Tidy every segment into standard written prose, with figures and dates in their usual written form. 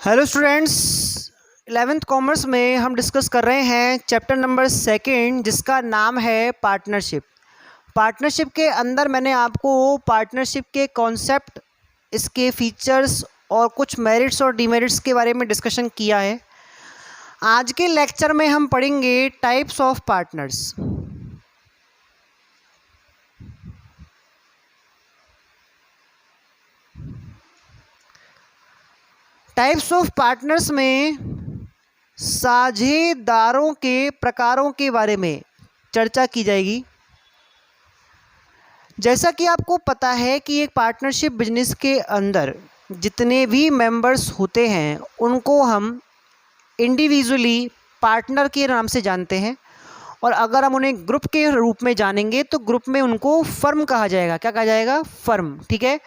Hello students, 11th commerce में हम discuss कर रहे हैं चैप्टर नंबर 2 जिसका नाम है पार्टनरशिप। पार्टनरशिप के अंदर मैंने आपको पार्टनरशिप के कॉन्सेप्ट, इसके फीचर्स और कुछ मेरिट्स और डीमेरिट्स के बारे में डिस्कशन किया है। आज के लेक्चर में हम पढ़ेंगे types of partners. Types of partners में साझेदारों के प्रकारों के बारे में चर्चा की जाएगी। जैसा कि आपको पता है कि एक पार्टनरशिप बिजनेस के अंदर जितने भी मेंबर्स होते हैं उनको हम इंडिविजुअली पार्टनर के नाम से जानते हैं, और अगर हम उन्हें ग्रुप के रूप में जानेंगे तो ग्रुप में उनको फर्म कहा जाएगा। क्या कहा जाएगा? फर्म। ठीक है।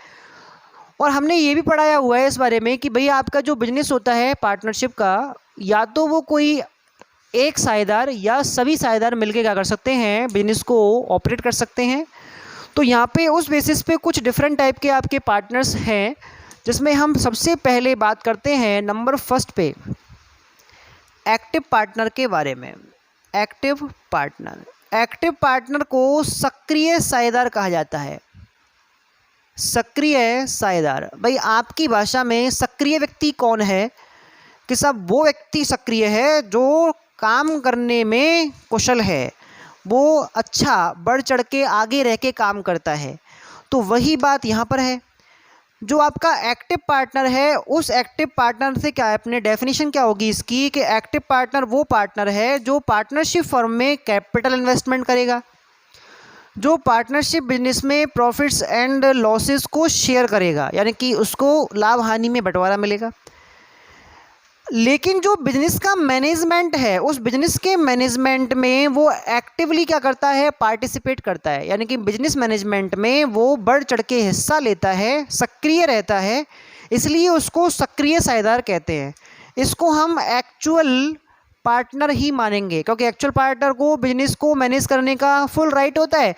और हमने ये भी पढ़ाया हुआ है इस बारे में कि भाई आपका जो बिजनेस होता है पार्टनरशिप का, या तो वो कोई एक साझेदार या सभी साझेदार मिलकर क्या कर सकते हैं, बिजनेस को ऑपरेट कर सकते हैं। तो यहाँ पे उस बेसिस पे कुछ डिफरेंट टाइप के आपके पार्टनर्स हैं, जिसमें हम सबसे पहले बात करते हैं नंबर फर्स्ट पे एक्टिव पार्टनर के बारे में। एक्टिव पार्टनर को सक्रिय साझेदार कहा जाता है। सक्रिय साझेदार, भाई आपकी भाषा में सक्रिय व्यक्ति कौन है? कि सब वो व्यक्ति सक्रिय है जो काम करने में कुशल है, वो अच्छा बढ़ चढ़ के आगे रह के काम करता है। तो वही बात यहाँ पर है। जो आपका एक्टिव पार्टनर है, उस एक्टिव पार्टनर से क्या है, अपने डेफिनेशन क्या होगी इसकी कि एक्टिव पार्टनर वो पार्टनर है जो पार्टनरशिप फर्म में कैपिटल इन्वेस्टमेंट करेगा, जो पार्टनरशिप बिजनेस में प्रॉफिट्स एंड लॉसेस को शेयर करेगा, यानी कि उसको लाभ हानि में बंटवारा मिलेगा। लेकिन जो बिजनेस का मैनेजमेंट है, उस बिजनेस के मैनेजमेंट में वो एक्टिवली क्या करता है, पार्टिसिपेट करता है, यानी कि बिजनेस मैनेजमेंट में वो बढ़ चढ़ के हिस्सा लेता है, सक्रिय रहता है, इसलिए उसको सक्रिय साझेदार कहते हैं। इसको हम एक्चुअल पार्टनर ही मानेंगे, क्योंकि एक्चुअल पार्टनर को बिजनेस को मैनेज करने का फुल राइट होता है।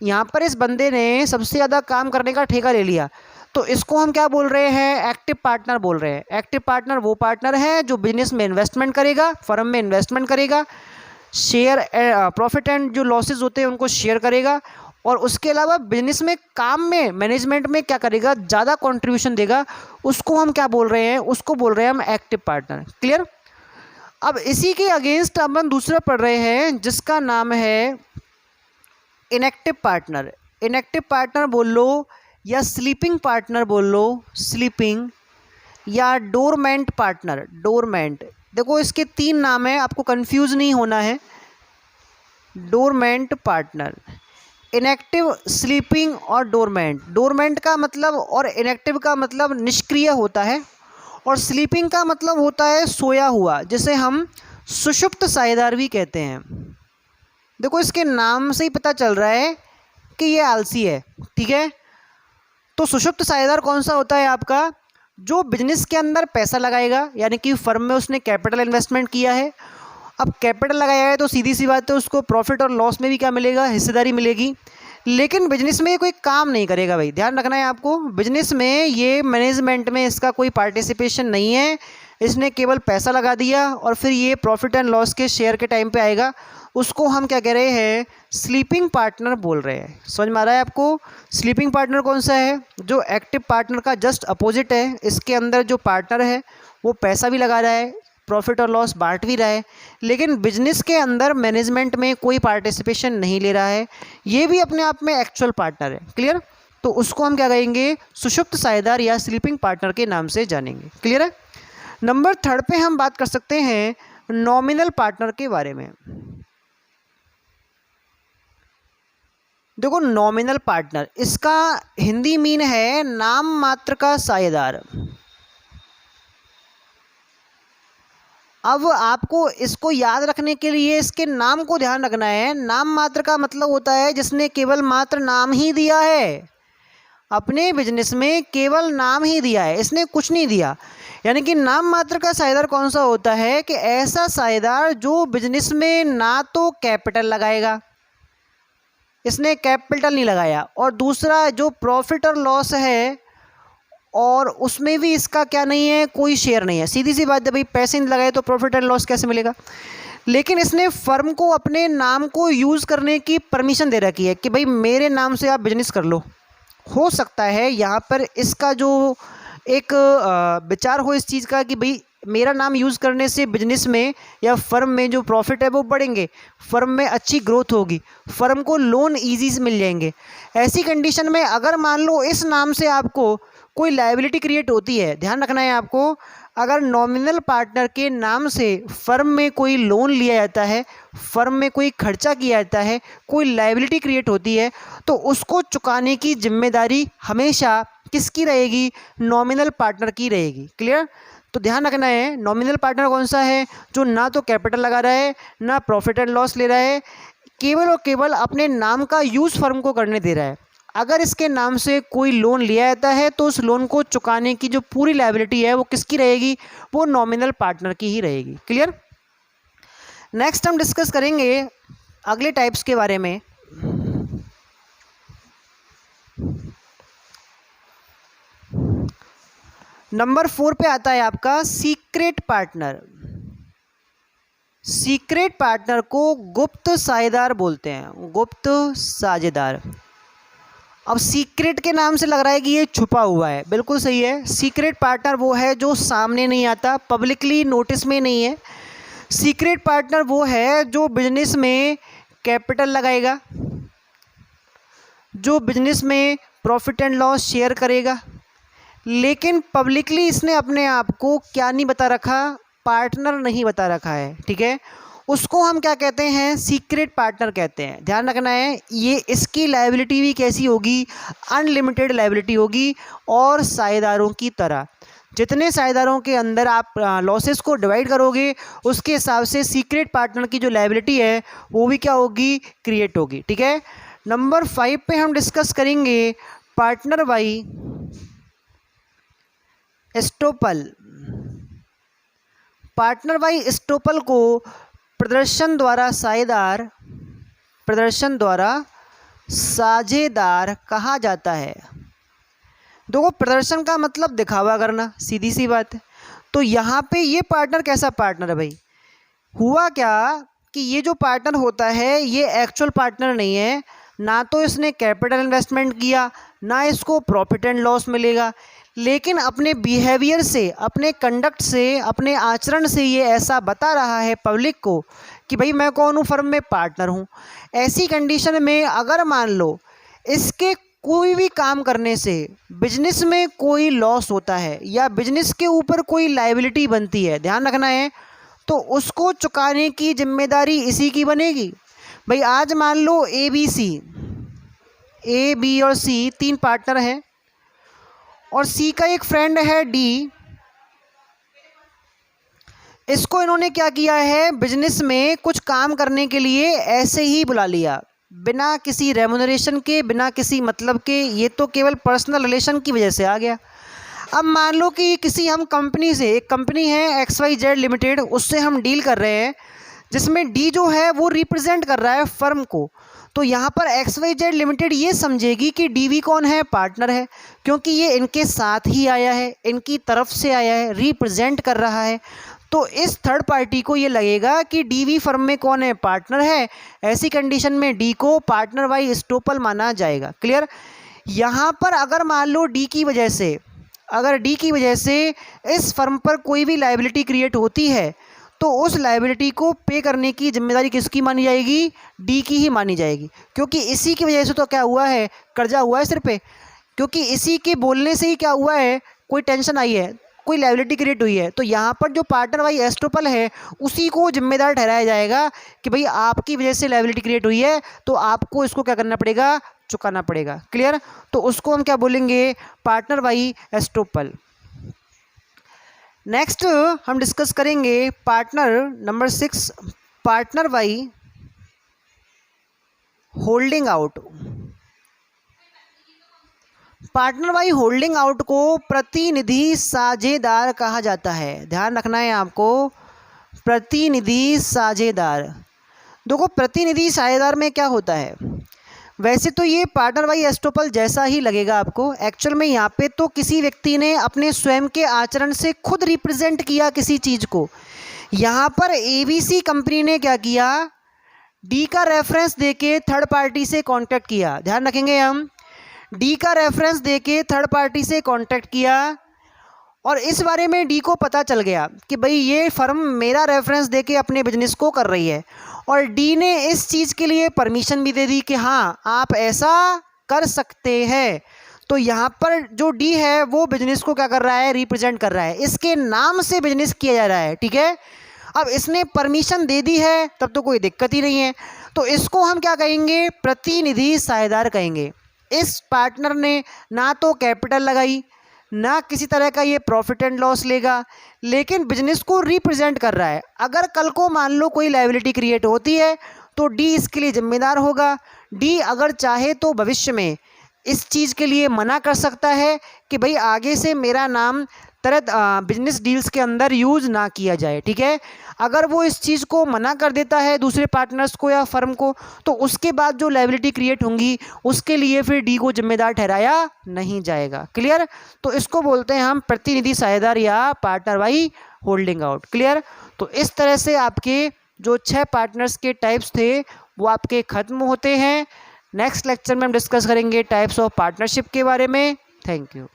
यहाँ पर इस बंदे ने सबसे ज़्यादा काम करने का ठेका ले लिया, तो इसको हम क्या बोल रहे हैं, एक्टिव पार्टनर बोल रहे हैं। एक्टिव पार्टनर वो पार्टनर है जो बिजनेस में इन्वेस्टमेंट करेगा, फर्म में इन्वेस्टमेंट करेगा, शेयर प्रॉफिट एंड जो लॉसेज होते हैं उनको शेयर करेगा, और उसके अलावा बिजनेस में काम में मैनेजमेंट में क्या करेगा, ज़्यादा कंट्रीब्यूशन देगा। उसको हम क्या बोल रहे हैं, उसको बोल रहे हैं हम एक्टिव पार्टनर। क्लियर? अब इसी के अगेंस्ट अपन दूसरा पढ़ रहे हैं जिसका नाम है इनएक्टिव पार्टनर। इनएक्टिव पार्टनर बोल लो या स्लीपिंग पार्टनर बोल लो, स्लीपिंग, या डोरमेंट पार्टनर। डोरमेंट, देखो इसके 3 नाम है, आपको कंफ्यूज नहीं होना है। डोरमेंट पार्टनर, इनएक्टिव, स्लीपिंग और डोरमेंट। डोरमेंट का मतलब और इनएक्टिव का मतलब निष्क्रिय होता है, और स्लीपिंग का मतलब होता है सोया हुआ, जिसे हम सुषुप्त साझेदार भी कहते हैं। देखो इसके नाम से ही पता चल रहा है कि ये आलसी है। ठीक है। तो सुषुप्त साझेदार कौन सा होता है आपका, जो बिजनेस के अंदर पैसा लगाएगा, यानी कि फर्म में उसने कैपिटल इन्वेस्टमेंट किया है। अब कैपिटल लगाया है तो सीधी सी बात है उसको प्रॉफिट और लॉस में भी क्या मिलेगा, हिस्सेदारी मिलेगी। लेकिन बिजनेस में कोई काम नहीं करेगा। भाई ध्यान रखना है आपको, बिजनेस में ये मैनेजमेंट में इसका कोई पार्टिसिपेशन नहीं है, इसने केवल पैसा लगा दिया और फिर ये प्रॉफिट एंड लॉस के शेयर के टाइम पे आएगा। उसको हम क्या कह रहे हैं, स्लीपिंग पार्टनर बोल रहे हैं। समझ में आ रहा है आपको? स्लीपिंग पार्टनर कौन सा है, जो एक्टिव पार्टनर का जस्ट अपोजिट है। इसके अंदर जो पार्टनर है वो पैसा भी लगा रहा है, प्रॉफिट और लॉस बांट भी रहा है, लेकिन बिजनेस के अंदर मैनेजमेंट में कोई पार्टिसिपेशन नहीं ले रहा है। ये भी अपने आप में एक्चुअल पार्टनर है। क्लियर? तो उसको हम क्या कहेंगे, सुषुप्त साझेदार या स्लीपिंग पार्टनर के नाम से जानेंगे। क्लियर है? नंबर 3 पे हम बात कर सकते हैं नॉमिनल पार्टनर के बारे में। देखो नॉमिनल पार्टनर, इसका हिंदी मीन है नाम मात्र का साझेदार। अब आपको इसको याद रखने के लिए इसके नाम को ध्यान रखना है। नाम मात्र का मतलब होता है जिसने केवल मात्र नाम ही दिया है, अपने बिजनेस में केवल नाम ही दिया है, इसने कुछ नहीं दिया। यानी कि नाम मात्र का साझेदार कौन सा होता है, कि ऐसा साझेदार जो बिजनेस में ना तो कैपिटल लगाएगा, इसने कैपिटल नहीं लगाया, और दूसरा जो प्रॉफिट और लॉस है और उसमें भी इसका क्या नहीं है, कोई शेयर नहीं है। सीधी सी बात है भाई, पैसे नहीं लगाए तो प्रॉफिट एंड लॉस कैसे मिलेगा। लेकिन इसने फर्म को अपने नाम को यूज़ करने की परमिशन दे रखी है कि भाई मेरे नाम से आप बिजनेस कर लो। हो सकता है यहाँ पर इसका जो एक विचार हो इस चीज़ का कि भाई मेरा नाम यूज़ करने से बिजनेस में या फर्म में जो प्रॉफिट है वो बढ़ेंगे, फर्म में अच्छी ग्रोथ होगी, फर्म को लोन ईजी से मिल जाएंगे। ऐसी कंडीशन में अगर मान लो इस नाम से आपको कोई लायबिलिटी क्रिएट होती है, ध्यान रखना है आपको, अगर नॉमिनल पार्टनर के नाम से फर्म में कोई लोन लिया जाता है, फर्म में कोई खर्चा किया जाता है, कोई लायबिलिटी क्रिएट होती है, तो उसको चुकाने की जिम्मेदारी हमेशा किसकी रहेगी, नॉमिनल पार्टनर की रहेगी। क्लियर। तो ध्यान रखना है, नॉमिनल पार्टनर कौन सा है, जो ना तो कैपिटल लगा रहा है ना प्रॉफिट एंड लॉस ले रहा है, केवल और केवल अपने नाम का यूज़ फर्म को करने दे रहा है। अगर इसके नाम से कोई लोन लिया जाता है तो उस लोन को चुकाने की जो पूरी लायबिलिटी है वो किसकी रहेगी, वो नॉमिनल पार्टनर की ही रहेगी। क्लियर। नेक्स्ट हम डिस्कस करेंगे अगले टाइप्स के बारे में। नंबर 4 पे आता है आपका सीक्रेट पार्टनर। सीक्रेट पार्टनर को गुप्त साझेदार बोलते हैं, गुप्त साझेदार। अब सीक्रेट के नाम से लग रहा है कि ये छुपा हुआ है, बिल्कुल सही है। सीक्रेट पार्टनर वो है जो सामने नहीं आता, पब्लिकली नोटिस में नहीं है। सीक्रेट पार्टनर वो है जो बिजनेस में कैपिटल लगाएगा, जो बिजनेस में प्रॉफिट एंड लॉस शेयर करेगा, लेकिन पब्लिकली इसने अपने आप को क्या नहीं बता रखा, पार्टनर नहीं बता रखा है। ठीक है, उसको हम क्या कहते हैं, सीक्रेट पार्टनर कहते हैं। ध्यान रखना है, ये इसकी लायबिलिटी भी कैसी होगी, अनलिमिटेड लायबिलिटी होगी, और साझेदारों की तरह जितने साझेदारों के अंदर आप लॉसेस को डिवाइड करोगे उसके हिसाब से सीक्रेट पार्टनर की जो लायबिलिटी है वो भी क्या होगी, क्रिएट होगी। ठीक है। नंबर 5 पे हम डिस्कस करेंगे partner by estoppel. Partner by estoppel को प्रदर्शन द्वारा साझेदार कहा जाता है। देखो, प्रदर्शन का मतलब दिखावा करना, सीधी सी बात है। तो यहाँ पे ये पार्टनर कैसा पार्टनर है भाई, हुआ क्या कि ये जो पार्टनर होता है ये एक्चुअल पार्टनर नहीं है, ना तो इसने कैपिटल इन्वेस्टमेंट किया, ना इसको प्रॉफिट एंड लॉस मिलेगा, लेकिन अपने बिहेवियर से, अपने कंडक्ट से, अपने आचरण से ये ऐसा बता रहा है पब्लिक को कि भाई मैं कौन हूँ, फर्म में पार्टनर हूँ। ऐसी कंडीशन में अगर मान लो इसके कोई भी काम करने से बिजनेस में कोई लॉस होता है या बिजनेस के ऊपर कोई लायबिलिटी बनती है, ध्यान रखना है, तो उसको चुकाने की जिम्मेदारी इसी की बनेगी। भाई आज मान लो ए बी और सी 3 पार्टनर हैं, और सी का एक फ्रेंड है डी। इसको इन्होंने क्या किया है, बिजनेस में कुछ काम करने के लिए ऐसे ही बुला लिया, बिना किसी रेमुनरेशन के, बिना किसी मतलब के, ये तो केवल पर्सनल रिलेशन की वजह से आ गया। अब मान लो कि किसी हम कंपनी से, एक कंपनी है XYZ लिमिटेड, उससे हम डील कर रहे हैं जिसमें डी जो है वो रिप्रेजेंट कर रहा है फर्म को। तो यहाँ पर XYZ लिमिटेड ये समझेगी कि डीवी कौन है, पार्टनर है, क्योंकि ये इनके साथ ही आया है, इनकी तरफ से आया है, रिप्रेजेंट कर रहा है। तो इस थर्ड पार्टी को ये लगेगा कि डीवी फर्म में कौन है, पार्टनर है। ऐसी कंडीशन में डी को पार्टनर बाई एस्टोपल माना जाएगा। क्लियर। यहाँ पर अगर मान लो डी की वजह से इस फर्म पर कोई भी लायबिलिटी क्रिएट होती है, तो उस लायबिलिटी को पे करने की जिम्मेदारी किसकी मानी जाएगी, डी की ही मानी जाएगी, क्योंकि इसी की वजह से तो क्या हुआ है, कर्जा हुआ है सिर पे, क्योंकि इसी के बोलने से ही क्या हुआ है, कोई टेंशन आई है, कोई लायबिलिटी क्रिएट हुई है। तो यहाँ पर जो पार्टनर बाई एस्टोपल है उसी को जिम्मेदार ठहराया जाएगा कि भाई आपकी वजह से लायबिलिटी क्रिएट हुई है, तो आपको इसको क्या करना पड़ेगा, चुकाना पड़ेगा। क्लियर। तो उसको हम क्या बोलेंगे, पार्टनर बाई एस्टोपल। नेक्स्ट हम डिस्कस करेंगे partner number 6, partner by holding out. Partner by holding out को प्रतिनिधि साझेदार कहा जाता है। ध्यान रखना है आपको, प्रतिनिधि साझेदार। देखो, प्रतिनिधि साझेदार में क्या होता है, वैसे तो ये पार्टनर बाई एस्टोपल जैसा ही लगेगा आपको, एक्चुअल में यहाँ पे तो किसी व्यक्ति ने अपने स्वयं के आचरण से खुद रिप्रेजेंट किया किसी चीज़ को। यहाँ पर एबीसी कंपनी ने क्या किया, डी का रेफरेंस देके थर्ड पार्टी से कांटेक्ट किया। ध्यान रखेंगे, हम डी का रेफरेंस देके थर्ड पार्टी से कांटेक्ट किया और इस बारे में डी को पता चल गया कि भाई ये फर्म मेरा रेफरेंस देके अपने बिजनेस को कर रही है, और डी ने इस चीज़ के लिए परमिशन भी दे दी कि हाँ आप ऐसा कर सकते हैं। तो यहाँ पर जो डी है वो बिजनेस को क्या कर रहा है, रिप्रेजेंट कर रहा है, इसके नाम से बिजनेस किया जा रहा है। ठीक है, अब इसने परमिशन दे दी है तब तो कोई दिक्कत ही नहीं है, तो इसको हम क्या कहेंगे, प्रतिनिधि साझेदार कहेंगे। इस पार्टनर ने ना तो कैपिटल लगाई, ना किसी तरह का ये प्रॉफिट एंड लॉस लेगा, लेकिन बिजनेस को रिप्रेजेंट कर रहा है। अगर कल को मान लो कोई लायबिलिटी क्रिएट होती है तो डी इसके लिए जिम्मेदार होगा। डी अगर चाहे तो भविष्य में इस चीज़ के लिए मना कर सकता है कि भाई आगे से मेरा नाम तरह बिजनेस डील्स के अंदर यूज़ ना किया जाए। ठीक है, अगर वो इस चीज़ को मना कर देता है दूसरे पार्टनर्स को या फर्म को, तो उसके बाद जो लायबिलिटी क्रिएट होंगी उसके लिए फिर डी को जिम्मेदार ठहराया नहीं जाएगा। क्लियर, तो इसको बोलते हैं हम प्रतिनिधि साझेदार या partner by holding out. Clear, तो इस तरह से आपके जो 6 पार्टनर्स के टाइप्स थे वो आपके ख़त्म होते हैं। नेक्स्ट लेक्चर में हम डिस्कस करेंगे टाइप्स ऑफ पार्टनरशिप के बारे में। Thank you.